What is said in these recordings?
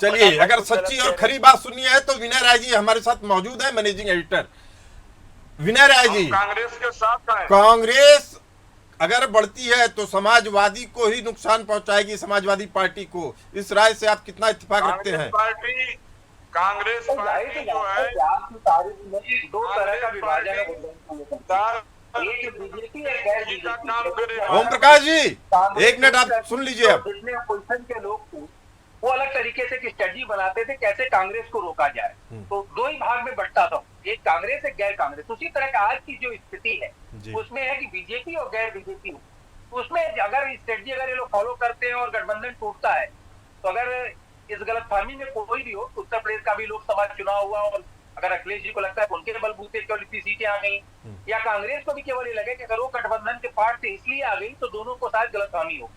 चलिए, अगर सच्ची और खरी बात सुननी है तो विनय राय जी हमारे साथ मौजूद है, मैनेजिंग एडिटर। विनय राय जी, कांग्रेस के साथ है। कांग्रेस अगर बढ़ती है तो समाजवादी को ही नुकसान पहुंचाएगी, समाजवादी पार्टी को। इस राय से आप कितना इत्तेफाक रखते कांग्रेस हैं? पार्टी कांग्रेस पार्टी जो है, आपकी तारीख में दो तरह का कांग्रेस विभाजन है। पार्टी एक बीजेपी है, गैर जी का बीजेपी। काम करेगा। ओम प्रकाश जी, एक मिनट आप सुन लीजिए। अब जितने अपोजिशन के लोग थे वो अलग तरीके से स्ट्रेटजी बनाते थे कैसे कांग्रेस को रोका जाए। तो दो ही भाग में बंटता था, एक कांग्रेस एक गैर कांग्रेस। उसी तरह का आज की जो स्थिति है उसमें है कि बीजेपी और गैर बीजेपी, उसमें अगर स्ट्रेटजी अगर ये लोग फॉलो करते हैं और गठबंधन टूटता है तो अगर इस गलतफहमी में कोई भी हो, उत्तर प्रदेश का भी लोकसभा चुनाव हुआ और अगर अखिलेश जी को लगता है उनके बलबूते केवल इतनी सीटें आ गई, या कांग्रेस को भी केवल ये लगे कि अगर वो गठबंधन के पार्ट से इसलिए आ गई तो दोनों को शायद गलतफहमी हो,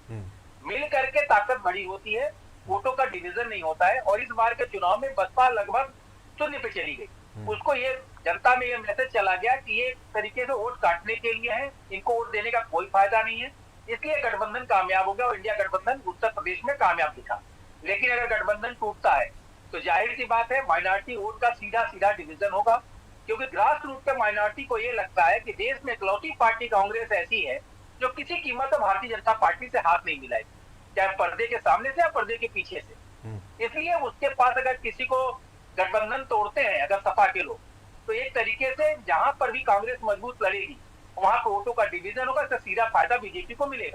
मिल करके ताकत बड़ी होती है, वोटों का डिवीजन नहीं होता है। और इस बार के चुनाव में बसपा लगभग शून्य पे चली गई। उसको ये जनता में ये मैसेज चला गया कि ये तरीके से वोट काटने के लिए है, इनको वोट देने का कोई फायदा नहीं है, इसलिए गठबंधन कामयाब हो गया और इंडिया गठबंधन उत्तर प्रदेश में कामयाब दिखा। लेकिन अगर गठबंधन टूटता है तो जाहिर सी बात है माइनॉरिटी वोट का सीधा सीधा डिवीजन होगा, क्योंकि ग्रास रूट पे माइनॉरिटी को ये लगता है कि देश में इकलौती पार्टी कांग्रेस ऐसी है जो किसी कीमत पर भारतीय जनता पार्टी से हाथ नहीं मिलाएगी, चाहे पर्दे के सामने से या पर्दे के पीछे से। इसलिए उसके पास अगर किसी को गठबंधन तोड़ते हैं अगर सपा के लोग, तो एक तरीके से जहां पर भी कांग्रेस मजबूत लड़ेगी वहां पर वोटों का डिवीजन होगा, इसका सीधा फायदा बीजेपी को मिलेगा।